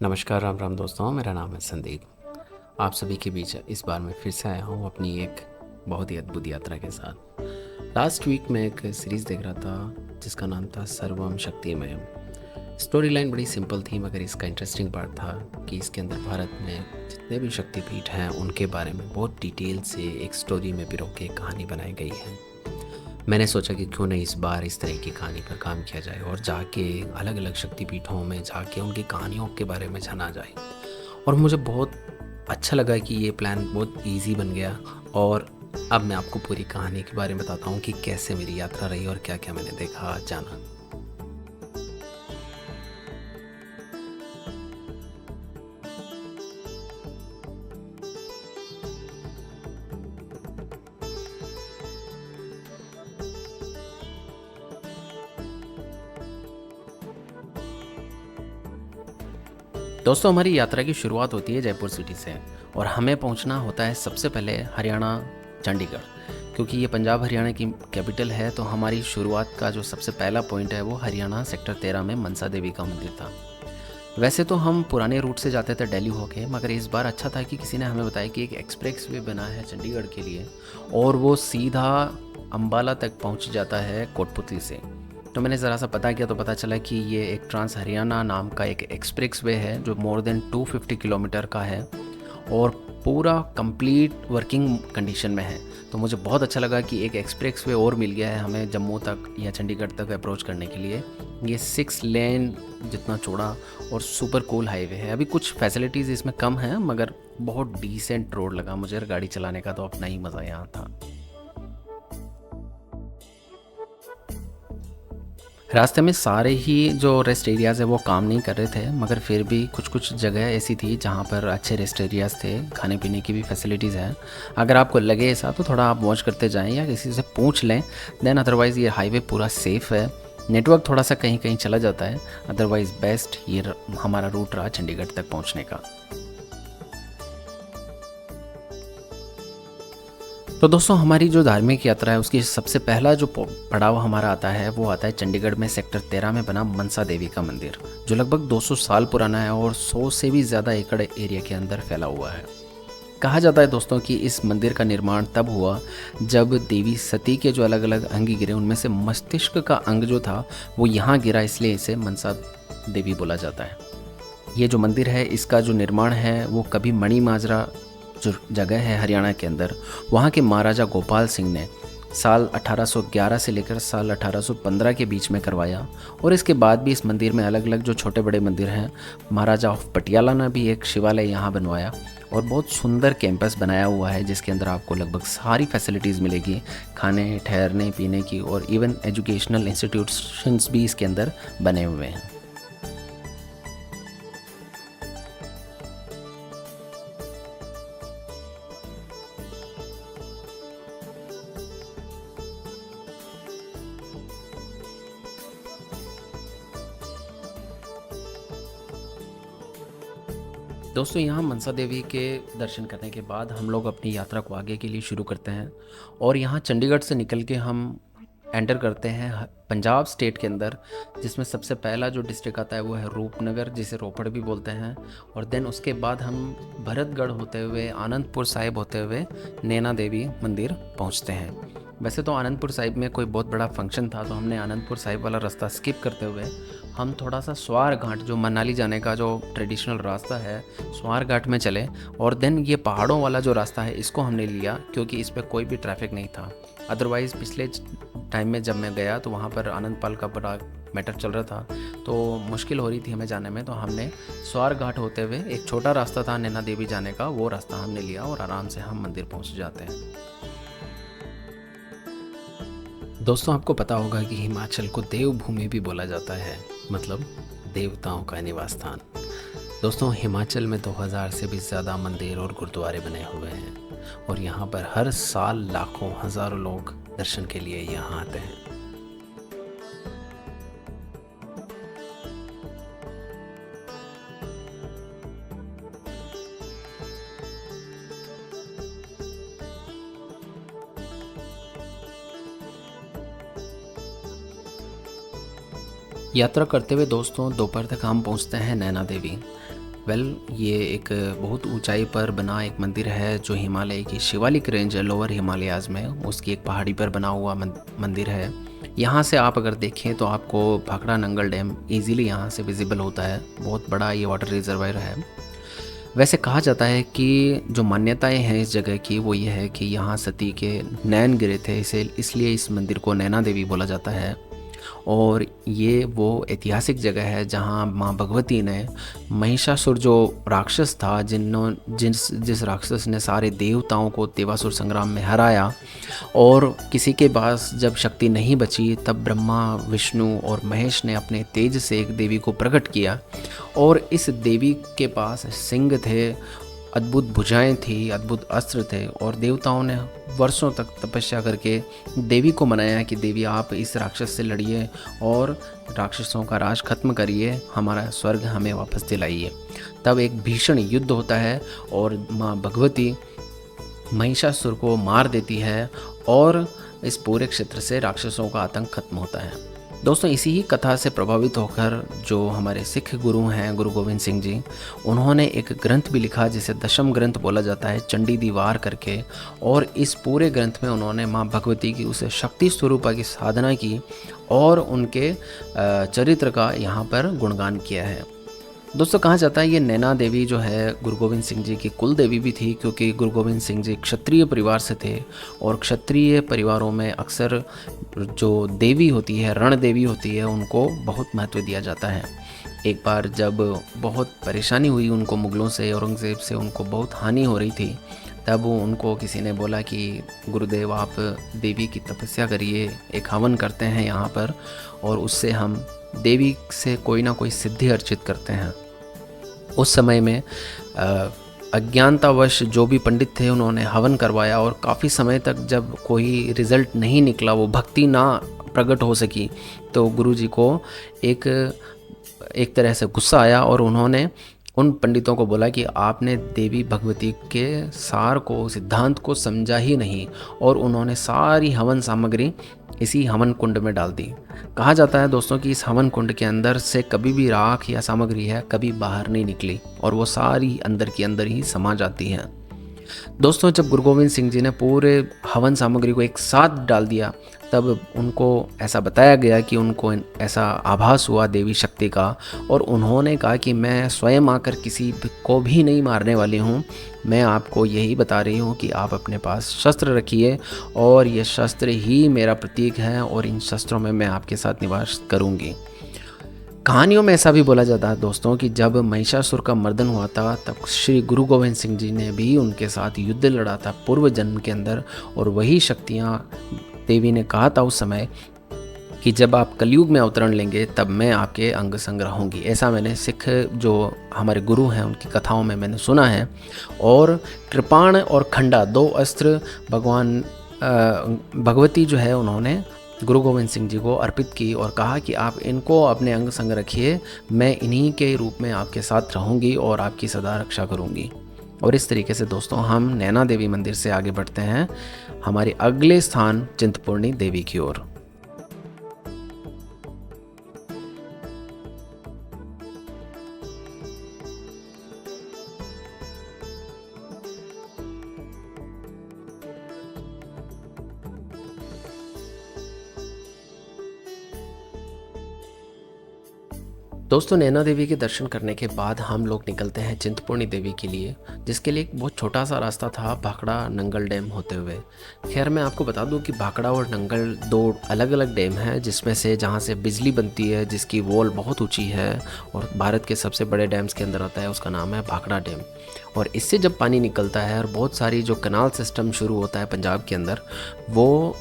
नमस्कार, राम राम दोस्तों, मेरा नाम है संदीप। आप सभी के बीच इस बार मैं फिर से आया हूँ अपनी एक बहुत ही अद्भुत यात्रा के साथ। लास्ट वीक मैं एक सीरीज़ देख रहा था जिसका नाम था सर्वम शक्तिमयम। स्टोरी लाइन बड़ी सिंपल थी, मगर इसका इंटरेस्टिंग पार्ट था कि इसके अंदर भारत में जितने भी शक्तिपीठ हैं उनके बारे में बहुत डिटेल से एक स्टोरी में पिरो के कहानी बनाई गई है। मैंने सोचा कि क्यों नहीं इस बार इस तरह की कहानी पर काम किया जाए और जाके अलग अलग शक्तिपीठों में जाके उनकी कहानियों के बारे में जाना जाए। और मुझे बहुत अच्छा लगा कि ये प्लान बहुत इजी बन गया। और अब मैं आपको पूरी कहानी के बारे में बताता हूँ कि कैसे मेरी यात्रा रही और क्या क्या मैंने देखा जाना। दोस्तों, हमारी यात्रा की शुरुआत होती है जयपुर सिटी से और हमें पहुंचना होता है सबसे पहले हरियाणा, चंडीगढ़। क्योंकि ये पंजाब हरियाणा की कैपिटल है तो हमारी शुरुआत का जो सबसे पहला पॉइंट है वो हरियाणा सेक्टर 13 में मनसा देवी का मंदिर था। वैसे तो हम पुराने रूट से जाते थे दिल्ली होके, मगर इस बार अच्छा था कि किसी ने हमें बताया कि एक एक्सप्रेस वे बना है चंडीगढ़ के लिए और वो सीधा अम्बाला तक पहुंच जाता है कोटपुतली से। तो मैंने ज़रा सा पता किया तो पता चला कि ये एक ट्रांस हरियाणा नाम का एक एक्सप्रेस वे है जो मोर देन 250 किलोमीटर का है और पूरा कंप्लीट वर्किंग कंडीशन में है। तो मुझे बहुत अच्छा लगा कि एक एक्सप्रेस वे और मिल गया है हमें जम्मू तक या चंडीगढ़ तक अप्रोच करने के लिए। ये 6 लेन जितना चौड़ा और सुपर कूल हाईवे है। अभी कुछ फैसिलिटीज़ इसमें कम हैं, मगर बहुत डिसेंट रोड लगा मुझे। गाड़ी चलाने का तो अपना ही मज़ा यहाँ था। रास्ते में सारे ही जो रेस्ट एरियाज़ है वो काम नहीं कर रहे थे, मगर फिर भी कुछ कुछ जगह ऐसी थी जहाँ पर अच्छे रेस्ट एरियाज़ थे, खाने पीने की भी फैसिलिटीज़ हैं। अगर आपको लगे ऐसा तो थोड़ा आप वॉच करते जाएं या किसी से पूछ लें। देन अदरवाइज़ ये हाईवे पूरा सेफ़ है। नेटवर्क थोड़ा सा कहीं कहीं चला जाता है, अदरवाइज़ बेस्ट ये हमारा रूट रहा चंडीगढ़ तक पहुँचने का। तो दोस्तों, हमारी जो धार्मिक यात्रा है उसकी सबसे पहला जो पड़ाव हमारा आता है वो आता है चंडीगढ़ में सेक्टर 13 में बना मनसा देवी का मंदिर, जो लगभग 200 साल पुराना है और 100 से भी ज़्यादा एकड़ एरिया के अंदर फैला हुआ है। कहा जाता है दोस्तों कि इस मंदिर का निर्माण तब हुआ जब देवी सती के जो अलग अलग अंग गिरे उनमें से मस्तिष्क का अंग जो था वो यहाँ गिरा, इसलिए इसे मनसा देवी बोला जाता है। ये जो मंदिर है इसका जो निर्माण है वो कभी मणि माजरा जो जगह है हरियाणा के अंदर, वहाँ के महाराजा गोपाल सिंह ने साल 1811 से लेकर साल 1815 के बीच में करवाया। और इसके बाद भी इस मंदिर में अलग अलग जो छोटे बड़े मंदिर हैं, महाराजा ऑफ पटियाला ने भी एक शिवालय यहाँ बनवाया और बहुत सुंदर कैंपस बनाया हुआ है जिसके अंदर आपको लगभग सारी फैसिलिटीज़ मिलेगी, खाने ठहरने पीने की, और इवन एजुकेशनल इंस्टीट्यूशंस भी इसके अंदर बने हुए हैं। दोस्तों, यहाँ मनसा देवी के दर्शन करने के बाद हम लोग अपनी यात्रा को आगे के लिए शुरू करते हैं और यहाँ चंडीगढ़ से निकल के हम एंटर करते हैं पंजाब स्टेट के अंदर, जिसमें सबसे पहला जो डिस्ट्रिक्ट आता है वो है रूपनगर, जिसे रोपड़ भी बोलते हैं। और देन उसके बाद हम भरतगढ़ होते हुए आनंदपुर साहिब होते हुए नैना देवी मंदिर पहुँचते हैं। वैसे तो आनंदपुर साहिब में कोई बहुत बड़ा फंक्शन था तो हमने आनंदपुर साहिब वाला रास्ता स्किप करते हुए हम थोड़ा सा स्वार घाट, जो मनाली जाने का जो ट्रेडिशनल रास्ता है, स्वार घाट में चले। और देन ये पहाड़ों वाला जो रास्ता है इसको हमने लिया क्योंकि इस पर कोई भी ट्रैफिक नहीं था। अदरवाइज़ पिछले टाइम में जब मैं गया तो वहाँ पर आनंदपाल का बड़ा मैटर चल रहा था तो मुश्किल हो रही थी हमें जाने में। तो हमने स्वार घाट होते हुए एक छोटा रास्ता था नैना देवी जाने का, वो रास्ता हमने लिया और आराम से हम मंदिर पहुँच जाते हैं। दोस्तों, आपको पता होगा कि हिमाचल को देवभूमि भी बोला जाता है, मतलब देवताओं का निवास स्थान। दोस्तों, हिमाचल में 2000 से भी ज़्यादा मंदिर और गुरुद्वारे बने हुए हैं और यहाँ पर हर साल लाखों हज़ारों लोग दर्शन के लिए यहाँ आते हैं। यात्रा करते हुए दोस्तों दोपहर तक हम पहुंचते हैं नैना देवी। ये एक बहुत ऊंचाई पर बना एक मंदिर है जो हिमालय की शिवालिक रेंज लोअर हिमालयाज़ में उसकी एक पहाड़ी पर बना हुआ मंदिर है। यहाँ से आप अगर देखें तो आपको भाखड़ा नंगल डैम इजीली यहाँ से विजिबल होता है। बहुत बड़ा ये वाटर रिजर्वायर है। वैसे कहा जाता है कि जो मान्यताएं हैं इस जगह की वो ये है कि यहाँ सती के नैन गिरे थे, इसे इसलिए इस मंदिर को नैना देवी बोला जाता है। और ये वो ऐतिहासिक जगह है जहाँ माँ भगवती ने महिषासुर जो राक्षस था जिस राक्षस ने सारे देवताओं को देवासुर संग्राम में हराया, और किसी के पास जब शक्ति नहीं बची तब ब्रह्मा विष्णु और महेश ने अपने तेज से एक देवी को प्रकट किया। और इस देवी के पास सिंह थे, अद्भुत भुजाएं थी, अद्भुत अस्त्र थे, और देवताओं ने वर्षों तक तपस्या करके देवी को मनाया कि देवी आप इस राक्षस से लड़िए और राक्षसों का राज खत्म करिए, हमारा स्वर्ग हमें वापस दिलाइए। तब एक भीषण युद्ध होता है और माँ भगवती महिषासुर को मार देती है और इस पूरे क्षेत्र से राक्षसों का आतंक खत्म होता है। दोस्तों, इसी ही कथा से प्रभावित होकर जो हमारे सिख गुरु हैं गुरु गोविंद सिंह जी, उन्होंने एक ग्रंथ भी लिखा जिसे दशम ग्रंथ बोला जाता है, चंडी दीवार करके। और इस पूरे ग्रंथ में उन्होंने माँ भगवती की उस शक्ति स्वरूपा की साधना की और उनके चरित्र का यहाँ पर गुणगान किया है। दोस्तों, कहा जाता है ये नैना देवी जो है गुरु गोविंद सिंह जी की कुल देवी भी थी, क्योंकि गुरु गोविंद सिंह जी क्षत्रिय परिवार से थे और क्षत्रिय परिवारों में अक्सर जो देवी होती है, रण देवी होती है, उनको बहुत महत्व दिया जाता है। एक बार जब बहुत परेशानी हुई उनको मुग़लों से, औरंगज़ेब से उनको बहुत हानि हो रही थी, तब उनको किसी ने बोला कि गुरुदेव आप देवी की तपस्या करिए, एक हवन करते हैं यहाँ पर और उससे हम देवी से कोई ना कोई सिद्धि अर्जित करते हैं। उस समय में अज्ञानतावश जो भी पंडित थे उन्होंने हवन करवाया और काफ़ी समय तक जब कोई रिज़ल्ट नहीं निकला, वो भक्ति ना प्रकट हो सकी, तो गुरुजी को एक तरह से गुस्सा आया और उन्होंने उन पंडितों को बोला कि आपने देवी भगवती के सार को, सिद्धांत को समझा ही नहीं, और उन्होंने सारी हवन सामग्री इसी हवन कुंड में डाल दी। कहा जाता है दोस्तों कि इस हवन कुंड के अंदर से कभी भी राख या सामग्री है कभी बाहर नहीं निकली और वो सारी अंदर के अंदर ही समा जाती है। दोस्तों, जब गुरु गोविंद सिंह जी ने पूरे हवन सामग्री को एक साथ डाल दिया, तब उनको ऐसा बताया गया कि उनको ऐसा आभास हुआ देवी शक्ति का, और उन्होंने कहा कि मैं स्वयं आकर किसी को भी नहीं मारने वाली हूँ, मैं आपको यही बता रही हूँ कि आप अपने पास शस्त्र रखिए और ये शस्त्र ही मेरा प्रतीक है और इन शस्त्रों में मैं आपके साथ निवास करूँगी। कहानियों में ऐसा भी बोला जाता है दोस्तों कि जब महिषासुर का मर्दन हुआ था तब श्री गुरु गोविंद सिंह जी ने भी उनके साथ युद्ध लड़ा था पूर्व जन्म के अंदर, और वही शक्तियाँ देवी ने कहा था उस समय कि जब आप कलयुग में अवतरण लेंगे तब मैं आपके अंग संग रहूँगी। ऐसा मैंने सिख जो हमारे गुरु हैं उनकी कथाओं में मैंने सुना है। और कृपाण और खंडा, दो अस्त्र भगवान भगवती जो है उन्होंने गुरु गोविंद सिंह जी को अर्पित की और कहा कि आप इनको अपने अंग संग रखिए, मैं इन्हीं के रूप में आपके साथ रहूँगी और आपकी सदा रक्षा करूँगी। और इस तरीके से दोस्तों हम नैना देवी मंदिर से आगे बढ़ते हैं हमारे अगले स्थान चिंतपूर्णी देवी की ओर। दोस्तों, नैना देवी के दर्शन करने के बाद हम लोग निकलते हैं चिंतपूर्णी देवी के लिए, जिसके लिए एक बहुत छोटा सा रास्ता था भाखड़ा नंगल डैम होते हुए। खैर, मैं आपको बता दूं कि भाखड़ा और नंगल दो अलग अलग डैम हैं, जिसमें से जहां से बिजली बनती है, जिसकी वॉल बहुत ऊंची है और भारत के सबसे बड़े डैम्स के अंदर आता है, उसका नाम है भाखड़ा डैम। और इससे जब पानी निकलता है और बहुत सारी जो कनाल सिस्टम शुरू होता है पंजाब के अंदर, वो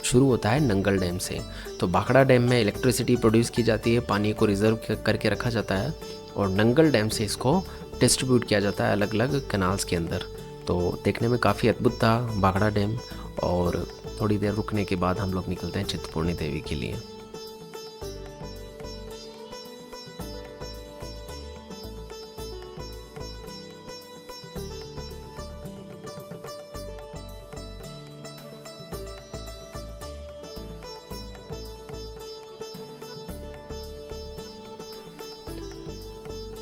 शुरू होता है नंगल डैम से। तो भाखड़ा डैम में इलेक्ट्रिसिटी प्रोड्यूस की जाती है, पानी को रिजर्व करके रखा जाता है, और नंगल डैम से इसको डिस्ट्रीब्यूट किया जाता है अलग अलग कैनाल्स के अंदर। तो देखने में काफ़ी अद्भुत था भाखड़ा डैम। और थोड़ी देर रुकने के बाद हम लोग निकलते हैं चिंतपूर्णी देवी के लिए।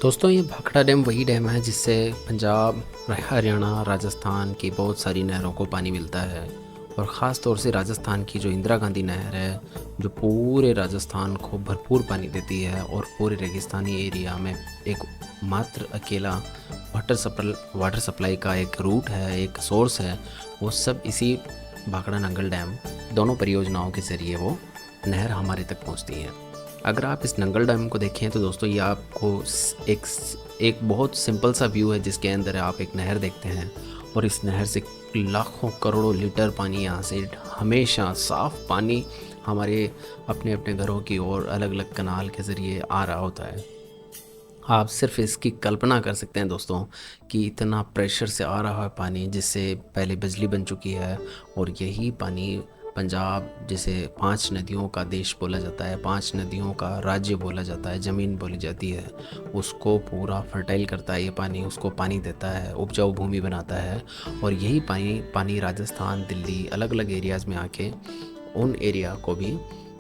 दोस्तों ये भाखड़ा डैम वही डैम है जिससे पंजाब, हरियाणा, राजस्थान की बहुत सारी नहरों को पानी मिलता है। और ख़ास तौर से राजस्थान की जो इंदिरा गांधी नहर है, जो पूरे राजस्थान को भरपूर पानी देती है और पूरे रेगिस्तानी एरिया में एक मात्र अकेला वाटर सप्लाई का एक रूट है, एक सोर्स है, वो सब इसी भाखड़ा नंगल डैम दोनों परियोजनाओं के ज़रिए वो नहर हमारे तक पहुंचती है। अगर आप इस नंगल डैम को देखें तो दोस्तों ये आपको एक एक बहुत सिंपल सा व्यू है जिसके अंदर आप एक नहर देखते हैं और इस नहर से लाखों करोड़ों लीटर पानी यहाँ से हमेशा साफ़ पानी हमारे अपने अपने घरों की ओर अलग अलग कनाल के ज़रिए आ रहा होता है। आप सिर्फ इसकी कल्पना कर सकते हैं दोस्तों कि इतना प्रेशर से आ रहा है पानी, जिससे पहले बिजली बन चुकी है और यही पानी पंजाब, जिसे 5 नदियों का देश बोला जाता है, 5 नदियों का राज्य बोला जाता है, ज़मीन बोली जाती है, उसको पूरा फर्टाइल करता है। ये पानी उसको पानी देता है, उपजाऊ भूमि बनाता है और यही पानी राजस्थान, दिल्ली, अलग अलग एरियाज़ में आके उन एरिया को भी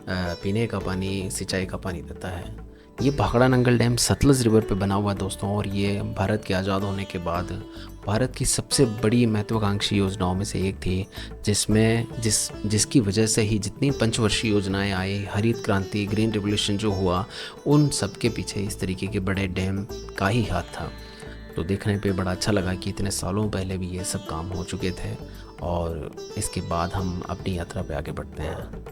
पीने का पानी, सिंचाई का पानी देता है। ये भाखड़ा नंगल डैम सतलज रिवर पे बना हुआ है दोस्तों, और ये भारत के आज़ाद होने के बाद भारत की सबसे बड़ी महत्वाकांक्षी योजनाओं में से एक थी, जिसकी वजह से ही जितनी पंचवर्षीय योजनाएं आई, हरित क्रांति, ग्रीन रिवोल्यूशन जो हुआ, उन सब के पीछे इस तरीके के बड़े डैम का ही हाथ था। तो देखने पे बड़ा अच्छा लगा कि इतने सालों पहले भी ये सब काम हो चुके थे और इसके बाद हम अपनी यात्रा पे आगे बढ़ते हैं।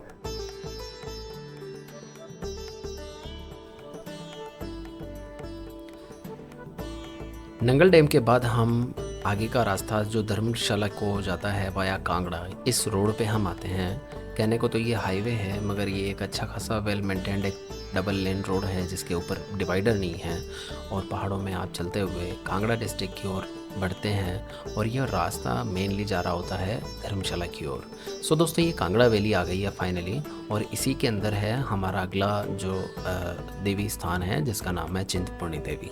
नंगल डैम के बाद हम आगे का रास्ता जो धर्मशाला को जाता है वाया कांगड़ा, इस रोड पे हम आते हैं। कहने को तो ये हाईवे है, मगर ये एक अच्छा खासा वेल मेंटेन्ड एक डबल लेन रोड है जिसके ऊपर डिवाइडर नहीं है, और पहाड़ों में आप चलते हुए कांगड़ा डिस्ट्रिक्ट की ओर बढ़ते हैं और यह रास्ता मेनली जा रहा होता है धर्मशाला की ओर। सो दोस्तों ये कांगड़ा वैली आ गई है फाइनली, और इसी के अंदर है हमारा अगला जो देवी स्थान है जिसका नाम है चिंतपूर्णी देवी।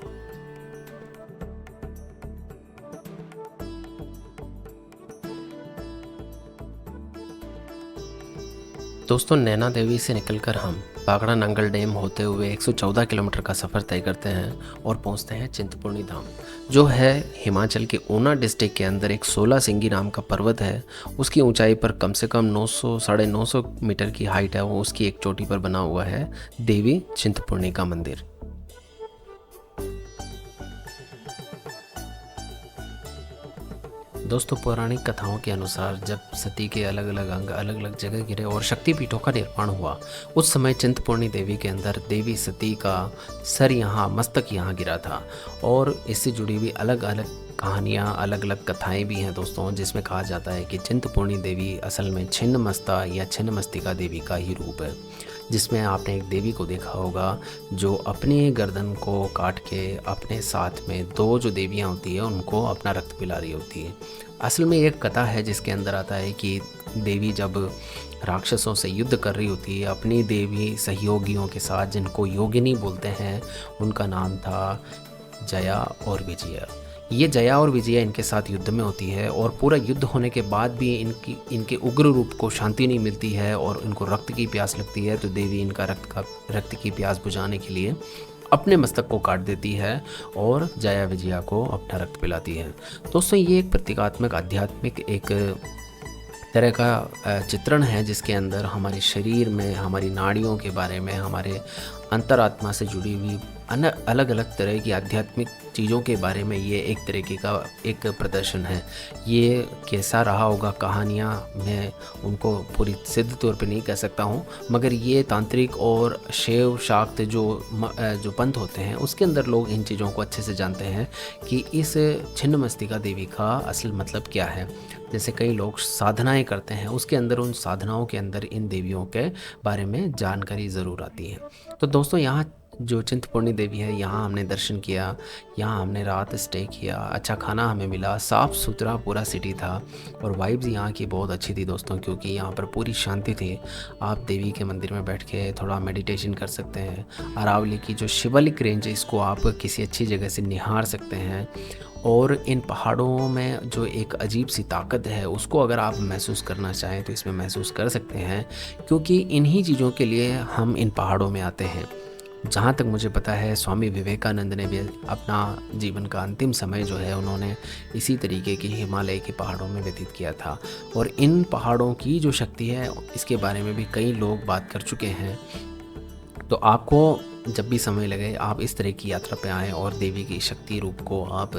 दोस्तों नैना देवी से निकलकर हम भाखड़ा नंगल डैम होते हुए 114 किलोमीटर का सफ़र तय करते हैं और पहुंचते हैं चिंतपूर्णी धाम, जो है हिमाचल के ऊना डिस्ट्रिक्ट के अंदर एक 16 सिंगी नाम का पर्वत है। उसकी ऊंचाई पर कम से कम 900 साढ़े 900 मीटर की हाइट है, वो उसकी एक चोटी पर बना हुआ है देवी चिंतपूर्णी का मंदिर। दोस्तों पौराणिक कथाओं के अनुसार जब सती के अलग अलग अंग अलग अलग जगह गिरे और शक्तिपीठों का निर्माण हुआ, उस समय चिंतपूर्णी देवी के अंदर देवी सती का सर यहाँ, मस्तक यहाँ गिरा था। और इससे जुड़ी हुई अलग अलग कहानियाँ, अलग अलग कथाएं भी हैं दोस्तों, जिसमें कहा जाता है कि चिंतपूर्णी देवी असल में छिन्नमस्ता या छिन्नमस्तिका देवी का ही रूप है, जिसमें आपने एक देवी को देखा होगा जो अपनी गर्दन को काट के अपने साथ में 2 जो देवियां होती है उनको अपना रक्त पिला रही होती है। असल में एक कथा है जिसके अंदर आता है कि देवी जब राक्षसों से युद्ध कर रही होती है अपनी देवी सहयोगियों के साथ, जिनको योगिनी बोलते हैं, उनका नाम था जया और विजया। ये जया और विजया इनके साथ युद्ध में होती है और पूरा युद्ध होने के बाद भी इनके उग्र रूप को शांति नहीं मिलती है और इनको रक्त की प्यास लगती है। तो देवी इनका रक्त की प्यास बुझाने के लिए अपने मस्तक को काट देती है और जया विजया को अपना रक्त पिलाती है। दोस्तों ये एक प्रतीकात्मक आध्यात्मिक एक तरह का चित्रण है जिसके अंदर हमारे शरीर में, हमारी नाड़ियों के बारे में, हमारे अंतरात्मा से जुड़ी हुई अलग अलग तरह की आध्यात्मिक चीज़ों के बारे में ये एक तरीके का एक प्रदर्शन है। ये कैसा रहा होगा कहानियाँ, मैं उनको पूरी सिद्ध तौर पे नहीं कह सकता हूँ, मगर ये तांत्रिक और शैव शाक्त जो पंथ होते हैं उसके अंदर लोग इन चीज़ों को अच्छे से जानते हैं कि इस छिन्नमस्तिका देवी का असल मतलब क्या है। जैसे कई लोग साधनाएं करते हैं, उसके अंदर उन साधनाओं के अंदर इन देवियों के बारे में जानकारी ज़रूर आती है। तो दोस्तों यहाँ जो चिंतपूर्णी देवी है, यहाँ हमने दर्शन किया, यहाँ हमने रात स्टे किया, अच्छा खाना हमें मिला, साफ़ सुथरा पूरा सिटी था और वाइब्स यहाँ की बहुत अच्छी थी दोस्तों, क्योंकि यहाँ पर पूरी शांति थी। आप देवी के मंदिर में बैठ के थोड़ा मेडिटेशन कर सकते हैं। अरावली की जो शिवालिक रेंज है इसको आप किसी अच्छी जगह से निहार सकते हैं और इन पहाड़ों में जो एक अजीब सी ताकत है उसको अगर आप महसूस करना चाहें तो इसमें महसूस कर सकते हैं, क्योंकि इन्हीं चीज़ों के लिए हम इन पहाड़ों में आते हैं। जहाँ तक मुझे पता है स्वामी विवेकानंद ने भी अपना जीवन का अंतिम समय जो है उन्होंने इसी तरीके की हिमालय के पहाड़ों में व्यतीत किया था। और इन पहाड़ों की जो शक्ति है इसके बारे में भी कई लोग बात कर चुके हैं। तो आपको जब भी समय लगे आप इस तरह की यात्रा पे आएँ और देवी की शक्ति रूप को आप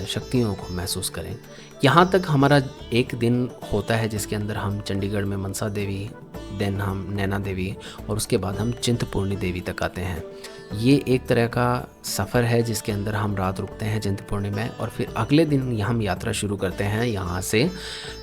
शक्तियों को महसूस करें। यहाँ तक हमारा एक दिन होता है जिसके अंदर हम चंडीगढ़ में मनसा देवी, देन हम नैना देवी और उसके बाद हम चिंतपूर्णी देवी तक आते हैं। ये एक तरह का सफ़र है जिसके अंदर हम रात रुकते हैं चिंतपूर्णी में और फिर अगले दिन हम यात्रा शुरू करते हैं यहाँ से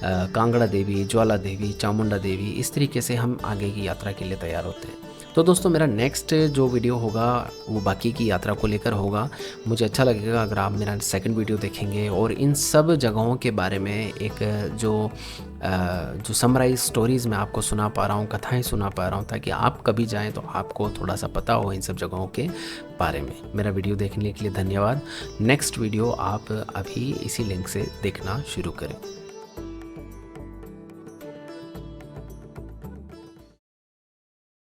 कांगड़ा देवी, ज्वाला देवी, चामुंडा देवी, इस तरीके से हम आगे की यात्रा के लिए तैयार होते हैं। तो दोस्तों मेरा नेक्स्ट जो वीडियो होगा वो बाकी की यात्रा को लेकर होगा। मुझे अच्छा लगेगा अगर आप मेरा सेकंड वीडियो देखेंगे और इन सब जगहों के बारे में एक जो समराइज स्टोरीज़ मैं आपको सुना पा रहा हूँ, कथाएं सुना पा रहा हूँ, ताकि आप कभी जाएं तो आपको थोड़ा सा पता हो इन सब जगहों के बारे में। मेरा वीडियो देखने के लिए धन्यवाद। नेक्स्ट वीडियो आप अभी इसी लिंक से देखना शुरू करें।